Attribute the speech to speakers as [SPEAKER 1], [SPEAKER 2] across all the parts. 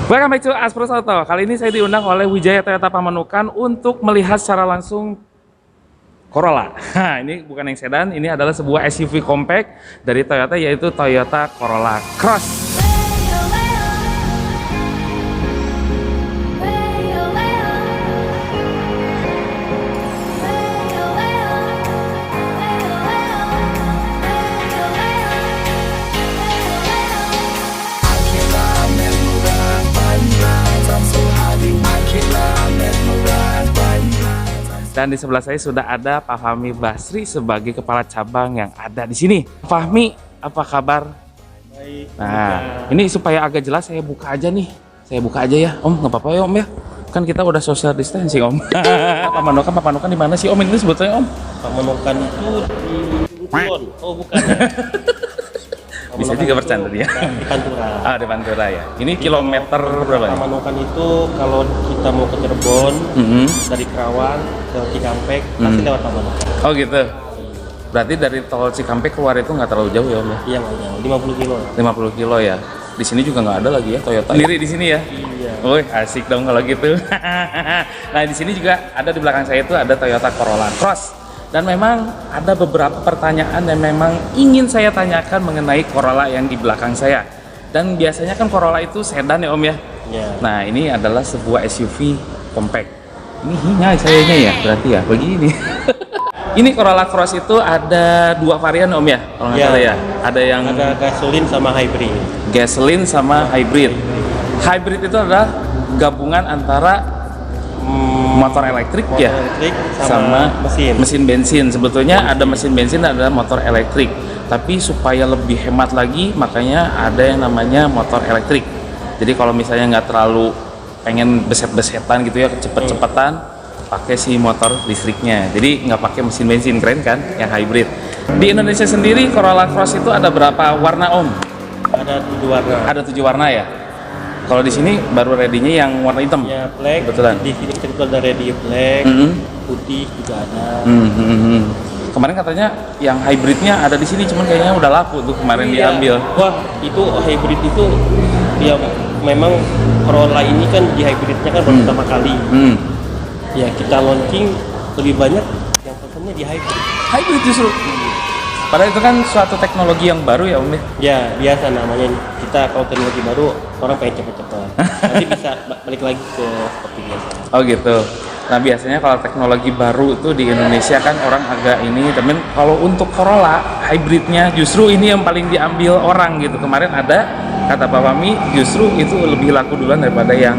[SPEAKER 1] Welcome back to Aspros Auto. Kali ini saya diundang oleh Wijaya Toyota Pamanukan untuk melihat secara langsung Corolla. Nah, ini bukan yang sedan, ini adalah sebuah SUV compact dari Toyota, yaitu Toyota Corolla Cross. Dan di sebelah saya sudah ada Pak Fahmi Basri sebagai kepala cabang yang ada di sini. Fahmi, apa kabar?
[SPEAKER 2] Baik.
[SPEAKER 1] Nah, ini supaya agak jelas saya buka aja nih. Saya buka aja ya, Om. Nggak apa-apa ya, Om ya. Kan kita udah social distancing, Om. Pamanukan di mana sih, Om? Ini sebetulnya, Om?
[SPEAKER 2] Pamanukan itu di Kulon. Oh, bukan.
[SPEAKER 1] Bisa juga bercanda dia.
[SPEAKER 2] Di Pantura.
[SPEAKER 1] Ah, di Pantura ya. Ini kilometer berapa nih?
[SPEAKER 2] Pamanukan itu kalau kita mau ke Cirebon dari Kerawang ke Cikampek pasti lewat Pamanukan.
[SPEAKER 1] Oh gitu. Berarti dari tol Cikampek keluar itu nggak terlalu jauh ya, Om ya?
[SPEAKER 2] Iya, nggak jauh. 50 kilo.
[SPEAKER 1] 50 kilo ya. Di sini juga nggak ada lagi ya Toyota. Sendiri di sini ya?
[SPEAKER 2] Iya.
[SPEAKER 1] Woi, asik dong kalau gitu. Nah, di sini juga ada, di belakang saya itu ada Toyota Corolla Cross. Dan memang ada beberapa pertanyaan yang memang ingin saya tanyakan mengenai Corolla yang di belakang saya. Dan biasanya kan Corolla itu sedan ya, Om ya?
[SPEAKER 2] Iya.
[SPEAKER 1] Nah, ini adalah sebuah SUV compact. Ini hingai sayanya ya, berarti ya, begini. Ini Corolla Cross itu ada dua varian, Om ya? Kalau nggak
[SPEAKER 2] Iya.
[SPEAKER 1] salah ya. Ada yang
[SPEAKER 2] Ada gasolin sama hybrid.
[SPEAKER 1] gasoline sama hybrid. Hybrid itu adalah gabungan antara motor elektrik
[SPEAKER 2] Motor
[SPEAKER 1] ya
[SPEAKER 2] elektrik
[SPEAKER 1] sama
[SPEAKER 2] mesin.
[SPEAKER 1] mesin bensin. Sebetulnya ada mesin bensin, ada motor elektrik. Tapi supaya lebih hemat lagi, makanya ada yang namanya motor elektrik. Jadi kalau misalnya nggak terlalu pengen beset-besetan gitu ya, cepet-cepetan, pakai si motor listriknya. Jadi nggak pakai mesin bensin. Keren kan yang hybrid. Di Indonesia sendiri Corolla Cross itu ada berapa warna, Om?
[SPEAKER 2] Ada 7 warna.
[SPEAKER 1] Ada 7 warna ya. Kalau di sini baru ready-nya yang warna hitam.
[SPEAKER 2] Ya, black.
[SPEAKER 1] Kebetulan.
[SPEAKER 2] Di sini kita juga ada radio black,
[SPEAKER 1] Mhm.
[SPEAKER 2] putih juga ada.
[SPEAKER 1] Kemarin katanya yang hybridnya ada di sini, cuman kayaknya udah laku tuh kemarin
[SPEAKER 2] Iya.
[SPEAKER 1] diambil.
[SPEAKER 2] Wah, itu hybrid itu ya memang Corolla ini kan di hybridnya kan baru pertama kali. Ya kita launching lebih banyak yang pesannya di hybrid.
[SPEAKER 1] Hybrid justru. Padahal itu kan suatu teknologi yang baru ya, Om ya.
[SPEAKER 2] Ya biasa namanya, kita kalau teknologi baru orang pengen cepet-cepet. Nanti bisa balik lagi ke seperti biasa.
[SPEAKER 1] Oh gitu. Nah, biasanya kalau teknologi baru itu di Indonesia kan orang agak ini, temen kalau untuk Corolla hybridnya justru ini yang paling diambil orang gitu. Kemarin ada kata Pak Fahmi justru itu lebih laku duluan daripada yang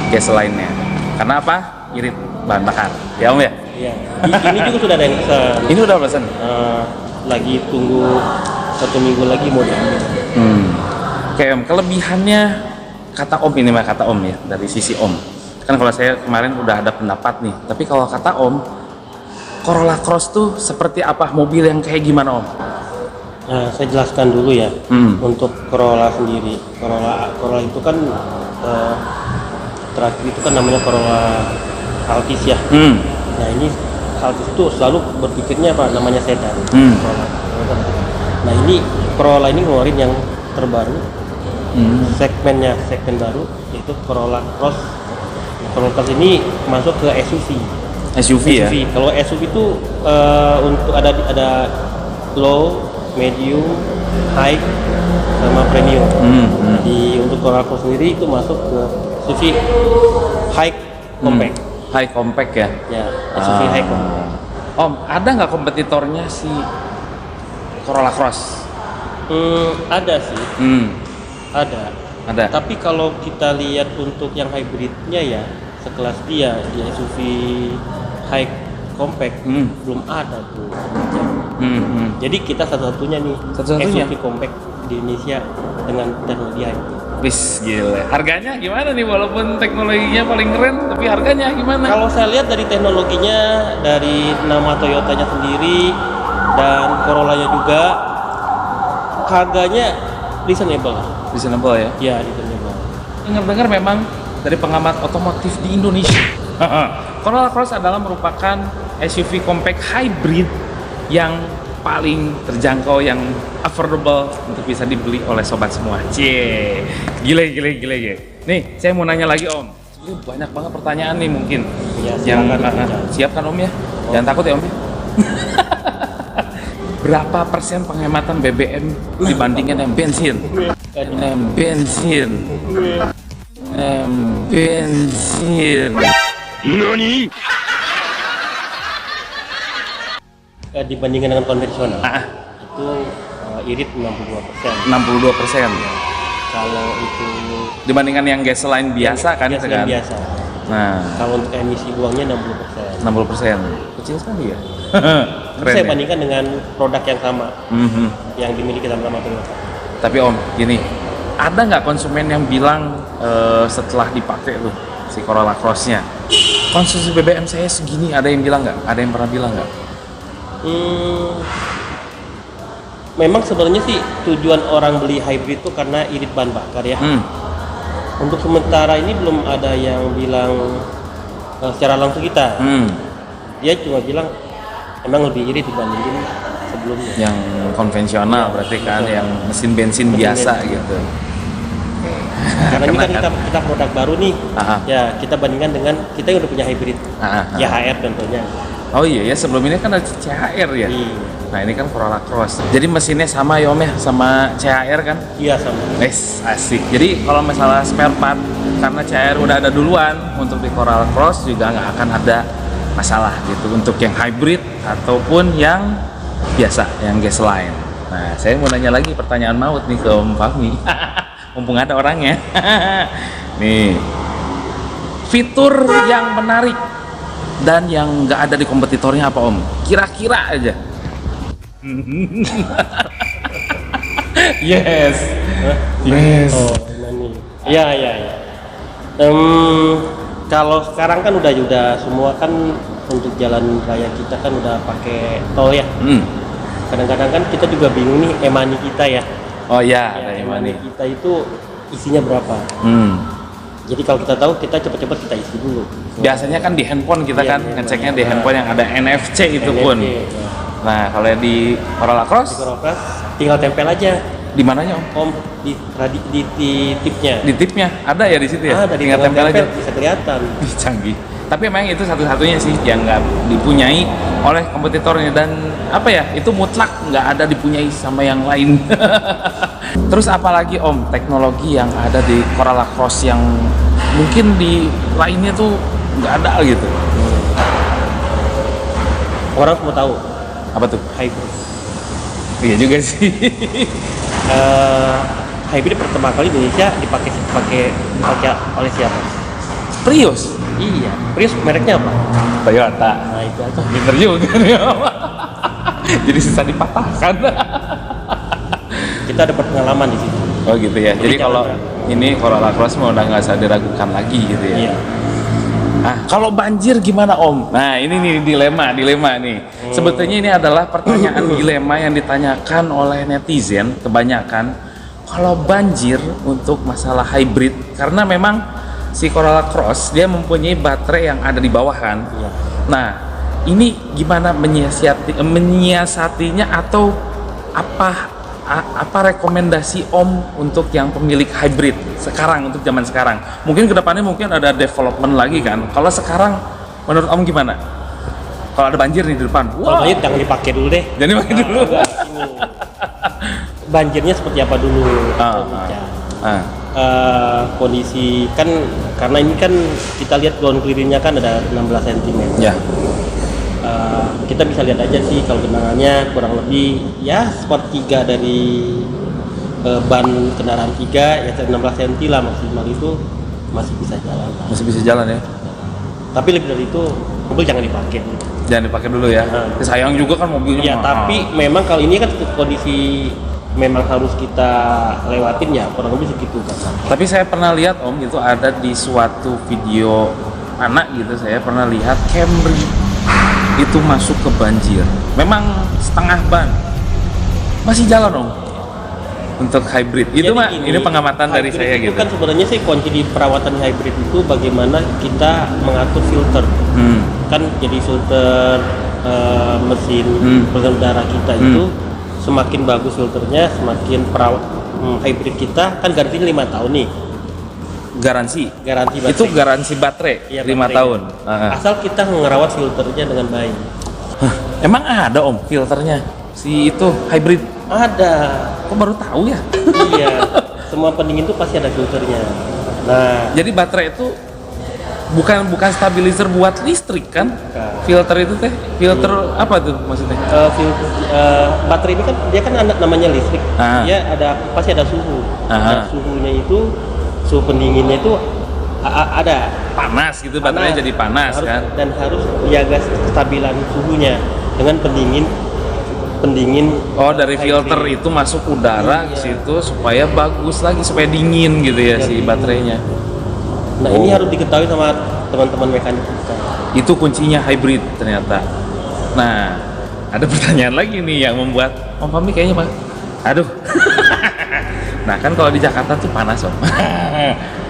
[SPEAKER 1] gasoline-nya. Karena apa? Irit bahan bakar. Ya, Om ya.
[SPEAKER 2] Iya. Ini juga sudah ada yang pesan.
[SPEAKER 1] Ini udah pesan.
[SPEAKER 2] Lagi tunggu 1 minggu lagi mau diambil.
[SPEAKER 1] Oke, Om, kelebihannya kata Om ini mah, kata Om ya, dari sisi Om. Kan kalau saya kemarin udah ada pendapat nih, tapi kalau kata Om, Corolla Cross tuh seperti apa, mobil yang kayak gimana, Om?
[SPEAKER 2] Nah, saya jelaskan dulu ya. Untuk Corolla sendiri. Corolla itu kan terakhir itu kan namanya Corolla Altis ya. Nah, ini Altis itu selalu berpikirnya apa namanya sedan. Corolla. Nah, ini Corolla ini ngeluarin yang terbaru. Segmen baru yaitu Corolla Cross. Nah, Corolla Cross ini masuk ke SUV.
[SPEAKER 1] SUV ya?
[SPEAKER 2] Kalau SUV itu untuk ada low, medium, high, sama premium. Untuk Corolla Cross sendiri itu masuk ke SUV high compact.
[SPEAKER 1] High compact ya?
[SPEAKER 2] Ya, SUV high compact.
[SPEAKER 1] Om, ada nggak kompetitornya si Corolla Cross?
[SPEAKER 2] Ada sih, ada.
[SPEAKER 1] Ada.
[SPEAKER 2] Tapi kalau kita lihat untuk yang hybridnya ya, sekelas dia di SUV high compact belum ada tuh. Jadi kita satu-satunya nih
[SPEAKER 1] Satu-satunya?
[SPEAKER 2] SUV compact di Indonesia dengan teknologi hybrid.
[SPEAKER 1] Wis, gila. Harganya gimana nih? Walaupun teknologinya paling keren, tapi harganya gimana?
[SPEAKER 2] Kalau saya lihat dari teknologinya, dari nama Toyotanya sendiri dan Corollanya juga, harganya reasonable.
[SPEAKER 1] Reasonable ya?
[SPEAKER 2] Ya, reasonable.
[SPEAKER 1] Dengar-dengar memang dari pengamat otomotif di Indonesia, Corolla Cross adalah merupakan SUV compact hybrid yang paling terjangkau, yang affordable untuk bisa dibeli oleh sobat semua. Cie, gile. Nih, saya mau nanya lagi Om. Sebenarnya banyak banget pertanyaan nih mungkin.
[SPEAKER 2] Ya,
[SPEAKER 1] Yang
[SPEAKER 2] silakan.
[SPEAKER 1] siap kan Om ya? Jangan takut ya Om ya. Berapa persen penghematan BBM dibandingkan yang bensin? Yang bensin. Yang bensin.
[SPEAKER 2] Dibandingkan dengan konvensional
[SPEAKER 1] Ah,
[SPEAKER 2] itu irit 62%.
[SPEAKER 1] 62%.
[SPEAKER 2] Kalau itu
[SPEAKER 1] Dibandingkan yang gasoline biasa kan itu kan?
[SPEAKER 2] biasa.
[SPEAKER 1] Nah,
[SPEAKER 2] Kalau untuk emisi buangnya 60%.
[SPEAKER 1] 60%. Kecil sekali ya.
[SPEAKER 2] Itu
[SPEAKER 1] Keren
[SPEAKER 2] saya
[SPEAKER 1] ya?
[SPEAKER 2] bandingkan dengan produk yang sama
[SPEAKER 1] Mhm.
[SPEAKER 2] yang dimiliki sama-sama Toyota.
[SPEAKER 1] Tapi Om, gini, ada nggak konsumen yang bilang setelah dipakai tuh si Corolla Cross-nya, konsumsi BBM saya segini, ada yang bilang nggak? Ada yang pernah bilang nggak?
[SPEAKER 2] Memang sebenarnya sih tujuan orang beli hybrid itu karena irit bahan bakar ya. Untuk sementara ini belum ada yang bilang secara langsung kita. Dia cuma bilang emang lebih irit dibandingin sebelumnya.
[SPEAKER 1] Yang konvensional berarti kan, yang mesin bensin biasa gitu.
[SPEAKER 2] Karena ini kan kita produk baru nih.
[SPEAKER 1] Aha.
[SPEAKER 2] Ya kita bandingkan dengan kita yang udah punya hybrid.
[SPEAKER 1] Aha.
[SPEAKER 2] Ya HR contohnya.
[SPEAKER 1] Oh iya ya, sebelum ini kan ada CHR ya.
[SPEAKER 2] Iya.
[SPEAKER 1] Nah ini kan Corolla Cross. Jadi mesinnya sama ya Om ya, sama CHR kan?
[SPEAKER 2] Iya sama.
[SPEAKER 1] Asik. Jadi kalau masalah spare part, karena CHR udah ada duluan, untuk di Corolla Cross juga nggak akan ada masalah gitu untuk yang hybrid ataupun yang biasa, yang gasoline. Nah, saya mau nanya lagi pertanyaan maut nih ke Om Fahmi. Mumpung ada orangnya. Nih, fitur yang menarik dan yang nggak ada di kompetitornya apa Om? Kira-kira aja. Yes. Yes.
[SPEAKER 2] Oh, ini. Iya. Kalau sekarang kan udah semua kan untuk jalan raya kita kan udah pakai tol ya. Kadang-kadang kan kita juga bingung nih e-money kita ya.
[SPEAKER 1] Oh iya, ada
[SPEAKER 2] Ya,
[SPEAKER 1] yang mana?
[SPEAKER 2] e-money kita itu isinya berapa? Jadi kalau kita tahu kita cepet-cepet kita isi dulu.
[SPEAKER 1] Biasanya kan di handphone kita
[SPEAKER 2] Iya,
[SPEAKER 1] kan
[SPEAKER 2] di
[SPEAKER 1] ngeceknya di
[SPEAKER 2] handphone.
[SPEAKER 1] handphone yang ada NFC itu
[SPEAKER 2] NFC,
[SPEAKER 1] pun.
[SPEAKER 2] ya.
[SPEAKER 1] Nah, kalau di Corolla
[SPEAKER 2] Di
[SPEAKER 1] Cross
[SPEAKER 2] Corolla tinggal tempel aja
[SPEAKER 1] di mananya Om?
[SPEAKER 2] Om di tipnya.
[SPEAKER 1] Di tipnya ada ya di situ ya?
[SPEAKER 2] Dari
[SPEAKER 1] Tinggal tempel aja.
[SPEAKER 2] bisa kelihatan.
[SPEAKER 1] Ih, canggih. Tapi memang itu satu-satunya sih yang nggak dipunyai oleh kompetitornya, dan apa ya, itu mutlak nggak ada dipunyai sama yang lain. Terus apalagi Om teknologi yang ada di Corolla Cross yang mungkin di lainnya tuh nggak ada gitu?
[SPEAKER 2] Orang mau tahu
[SPEAKER 1] Apa tuh?
[SPEAKER 2] hybrid.
[SPEAKER 1] Iya juga sih.
[SPEAKER 2] Hybrid pertama kali di Indonesia dipakai oleh siapa?
[SPEAKER 1] Prius.
[SPEAKER 2] Iya, Prius mereknya apa?
[SPEAKER 1] Toyota.
[SPEAKER 2] Nah itu aja.
[SPEAKER 1] Pinter juga nih Om. Jadi susah dipatahkan.
[SPEAKER 2] Kita dapat pengalaman di situ.
[SPEAKER 1] Oh gitu ya. Jadi kalau ini Corolla Cross mah udah nggak usah diragukan lagi gitu ya.
[SPEAKER 2] Iya.
[SPEAKER 1] Nah, kalau banjir gimana Om? Nah ini nih dilema nih. Sebetulnya ini adalah pertanyaan dilema yang ditanyakan oleh netizen kebanyakan. Kalau banjir untuk masalah hybrid, karena memang si Corolla Cross dia mempunyai baterai yang ada di bawah kan.
[SPEAKER 2] Iya.
[SPEAKER 1] Nah ini gimana menyiasatinya, atau apa rekomendasi Om untuk yang pemilik hybrid sekarang, untuk zaman sekarang? Mungkin kedepannya mungkin ada development lagi kan. Kalau sekarang menurut Om gimana? Kalau ada banjir nih di depan,
[SPEAKER 2] Kalau banjir jangan dipakai dulu deh.
[SPEAKER 1] jadi pakai dulu.
[SPEAKER 2] Banjirnya seperti apa dulu? Kondisi kan karena ini kan kita lihat ground clearingnya kan ada 16 cm.
[SPEAKER 1] Ya.
[SPEAKER 2] Kita bisa lihat aja sih kalau genangannya kurang lebih ya sepertiga dari ban kendaraan 3 ya 16 cm lah maksimal, itu masih bisa jalan.
[SPEAKER 1] Masih bisa jalan ya.
[SPEAKER 2] Tapi lebih dari itu mobil jangan dipakai dulu.
[SPEAKER 1] Jangan dipakai dulu ya. Sayang juga kan mobilnya.
[SPEAKER 2] Ya
[SPEAKER 1] mahal.
[SPEAKER 2] tapi memang kalau ini kan kondisi memang harus kita lewatin ya kurang lebih segitu kan.
[SPEAKER 1] Tapi saya pernah lihat Om, itu ada di suatu video anak gitu, saya pernah lihat Camry itu masuk ke banjir. Memang setengah ban. Masih jalan Om. Untuk hybrid. Itu
[SPEAKER 2] Jadi
[SPEAKER 1] mah ini pengamatan dari
[SPEAKER 2] hybrid
[SPEAKER 1] saya
[SPEAKER 2] itu
[SPEAKER 1] gitu.
[SPEAKER 2] kan sebenarnya sih kunci di perawatan hybrid itu bagaimana kita mengatur filter. Kan jadi filter mesin udara kita itu semakin bagus filternya, semakin perawat hybrid kita kan garansinya 5 tahun nih.
[SPEAKER 1] Garansi.
[SPEAKER 2] Garansi baterai.
[SPEAKER 1] Itu garansi baterai
[SPEAKER 2] Iya,
[SPEAKER 1] 5
[SPEAKER 2] baterai.
[SPEAKER 1] tahun.
[SPEAKER 2] Asal kita ngerawat filternya dengan baik.
[SPEAKER 1] Emang ada Om filternya si itu hybrid?
[SPEAKER 2] Ada.
[SPEAKER 1] Kok baru tahu ya?
[SPEAKER 2] Iya. Semua pendingin itu pasti ada filternya. Nah,
[SPEAKER 1] Jadi baterai itu bukan stabilizer buat listrik kan?
[SPEAKER 2] Bukan.
[SPEAKER 1] Filter itu teh filter apa tuh maksudnya?
[SPEAKER 2] Baterai ini kan dia kan namanya listrik.
[SPEAKER 1] Ah.
[SPEAKER 2] Dia pasti ada suhu.
[SPEAKER 1] Aha.
[SPEAKER 2] Nah, suhunya itu suhu pendinginnya itu ada
[SPEAKER 1] Panas gitu, baterainya jadi panas kan?
[SPEAKER 2] dan harus dijaga kestabilan suhunya dengan pendingin
[SPEAKER 1] Oh, dari
[SPEAKER 2] hybrid.
[SPEAKER 1] filter itu masuk udara ke situ supaya bagus lagi, supaya dingin gitu ya si
[SPEAKER 2] dingin.
[SPEAKER 1] baterainya.
[SPEAKER 2] Nah, ini harus diketahui sama teman-teman mekanik kita.
[SPEAKER 1] Itu kuncinya hybrid ternyata. Nah, ada pertanyaan lagi nih yang membuat Om Fahmi kayaknya Pak. Aduh. Nah, kan kalau di Jakarta tuh panas Om.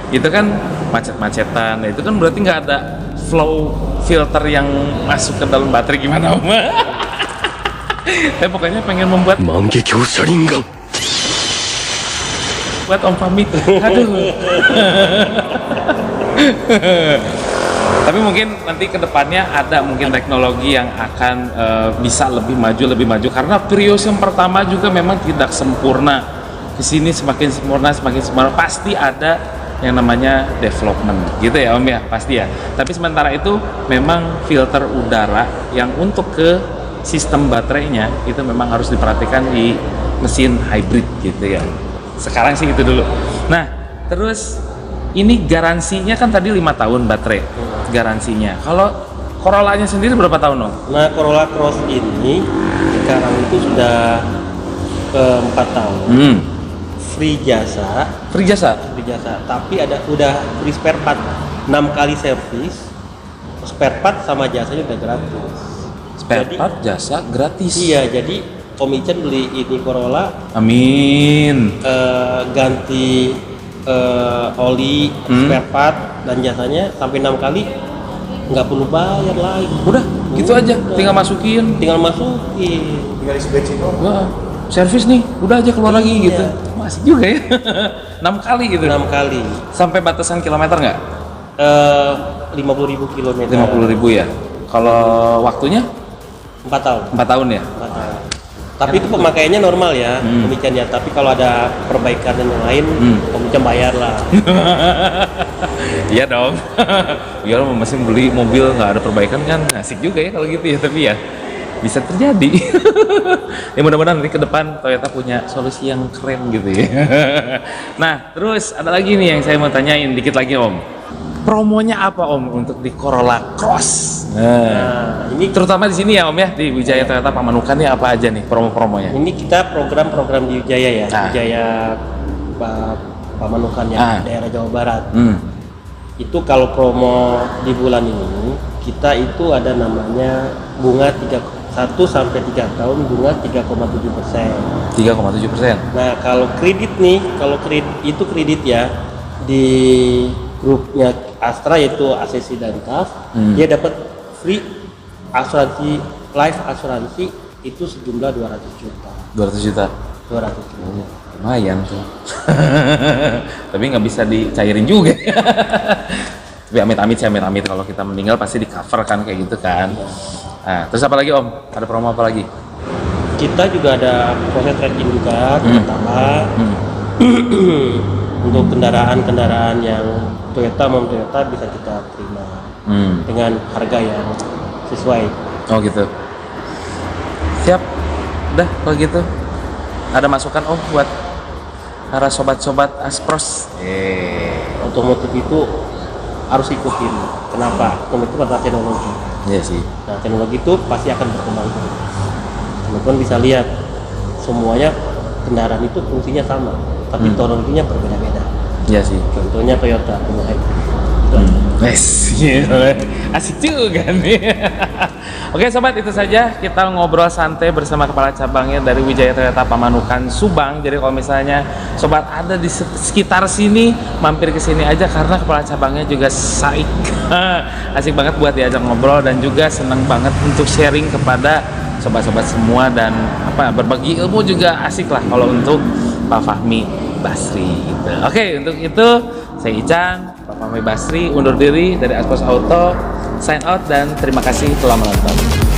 [SPEAKER 1] Itu kan macet-macetan. Nah, itu kan berarti nggak ada flow filter yang masuk ke dalam baterai gimana Om? Saya pokoknya pengen membuat buat Om Fahmi. Aduh. Tapi mungkin nanti kedepannya ada mungkin teknologi yang akan bisa lebih maju karena Prius yang pertama juga memang tidak sempurna. Kesini semakin sempurna pasti ada yang namanya development gitu ya Om ya, pasti ya. Tapi sementara itu memang filter udara yang untuk ke sistem baterainya itu memang harus diperhatikan di mesin hybrid gitu ya. Sekarang sih itu dulu. Nah, terus ini garansinya kan tadi 5 tahun baterai garansinya. Kalau Corolla-nya sendiri berapa tahun Om?
[SPEAKER 2] Nah, Corolla Cross ini sekarang itu sudah 4 tahun. Free jasa, tapi udah free spare part 6 kali servis. Spare part sama jasanya udah gratis.
[SPEAKER 1] Spare part jasa gratis.
[SPEAKER 2] Iya, jadi Om Ican beli ini Corolla,
[SPEAKER 1] Amin.
[SPEAKER 2] ganti oli, spare part dan jasanya sampai 6 kali nggak perlu bayar lagi.
[SPEAKER 1] Udah, gitu aja. Tinggal masukin.
[SPEAKER 2] Tinggal masukin.
[SPEAKER 3] Tinggal isi bensin doang.
[SPEAKER 1] Wah, servis nih, udah aja keluar lagi
[SPEAKER 2] Iya.
[SPEAKER 1] gitu. Masih juga ya. 6 kali gitu.
[SPEAKER 2] 6 kali.
[SPEAKER 1] Sampai batasan kilometer nggak?
[SPEAKER 2] 50.000 kilometer.
[SPEAKER 1] 50.000 ya. Kalau waktunya
[SPEAKER 2] 4 tahun.
[SPEAKER 1] 4 tahun ya.
[SPEAKER 2] 4 tahun. Tapi itu pemakaiannya normal ya, pemikirannya. Tapi kalau ada perbaikan dan yang lain, pemikiran bayar lah.
[SPEAKER 1] Iya dong. Biar masih beli mobil nggak ada perbaikan kan asik juga ya kalau gitu ya, tapi ya bisa terjadi. Ya mudah-mudahan nanti ke depan Toyota punya solusi yang keren gitu ya. Nah, terus ada lagi nih yang saya mau tanyain dikit lagi Om. Promonya apa Om untuk di Corolla Cross?
[SPEAKER 2] Nah, ini
[SPEAKER 1] Terutama di sini ya Om ya, di Wijaya Toyota Pamanukan ya apa aja nih promo-promonya?
[SPEAKER 2] ini kita program-program di Wijaya ya, Wijaya Pamanukan ya, daerah Jawa Barat. Itu kalau promo di bulan ini kita itu ada namanya bunga 1 sampai 3 tahun bunga 3,7%.
[SPEAKER 1] 3,7%.
[SPEAKER 2] Nah, kalau kredit nih, itu kredit ya di grupnya Astra yaitu ACC dan TAF, dia dapat free asuransi life asuransi itu sejumlah 200 juta.
[SPEAKER 1] 200 juta.
[SPEAKER 2] 200 juta.
[SPEAKER 1] Lumayan tuh. Tapi nggak bisa dicairin juga. Tapi amit-amit sih, amit-amit kalau kita meninggal pasti di cover kan kayak gitu kan. Nah, terus apa lagi Om? Ada promo apa lagi?
[SPEAKER 2] Kita juga ada proses trade-in juga terutama untuk kendaraan-kendaraan yang Toyota bisa kita terima dengan harga yang sesuai.
[SPEAKER 1] Oh gitu. Siap. Udah kalau gitu. Ada masukan Om buat para sobat-sobat Aspros?
[SPEAKER 2] Otomotif itu harus ikutin. Kenapa? Otomotif adalah teknologi.
[SPEAKER 1] Iya sih.
[SPEAKER 2] Nah, teknologi itu pasti akan berkembang terus. Teman-teman bisa lihat semuanya kendaraan itu fungsinya sama, tapi teknologinya berbeda-beda.
[SPEAKER 1] Iya sih.
[SPEAKER 2] Contohnya Toyota punya hybrid.
[SPEAKER 1] Yes, asik juga nih. Oke sobat, itu saja kita ngobrol santai bersama kepala cabangnya dari Wijaya Toyota Pamanukan Subang. Jadi kalau misalnya sobat ada di sekitar sini, mampir ke sini aja karena kepala cabangnya juga saik. Asik banget buat diajak ngobrol dan juga seneng banget untuk sharing kepada sobat-sobat semua dan berbagi ilmu juga asik lah kalau untuk Pak Fahmi Basri gitu. Oke, untuk itu saya Ican, Pak Fahmi Basri undur diri dari Aspos Auto, sign out dan terima kasih telah menonton.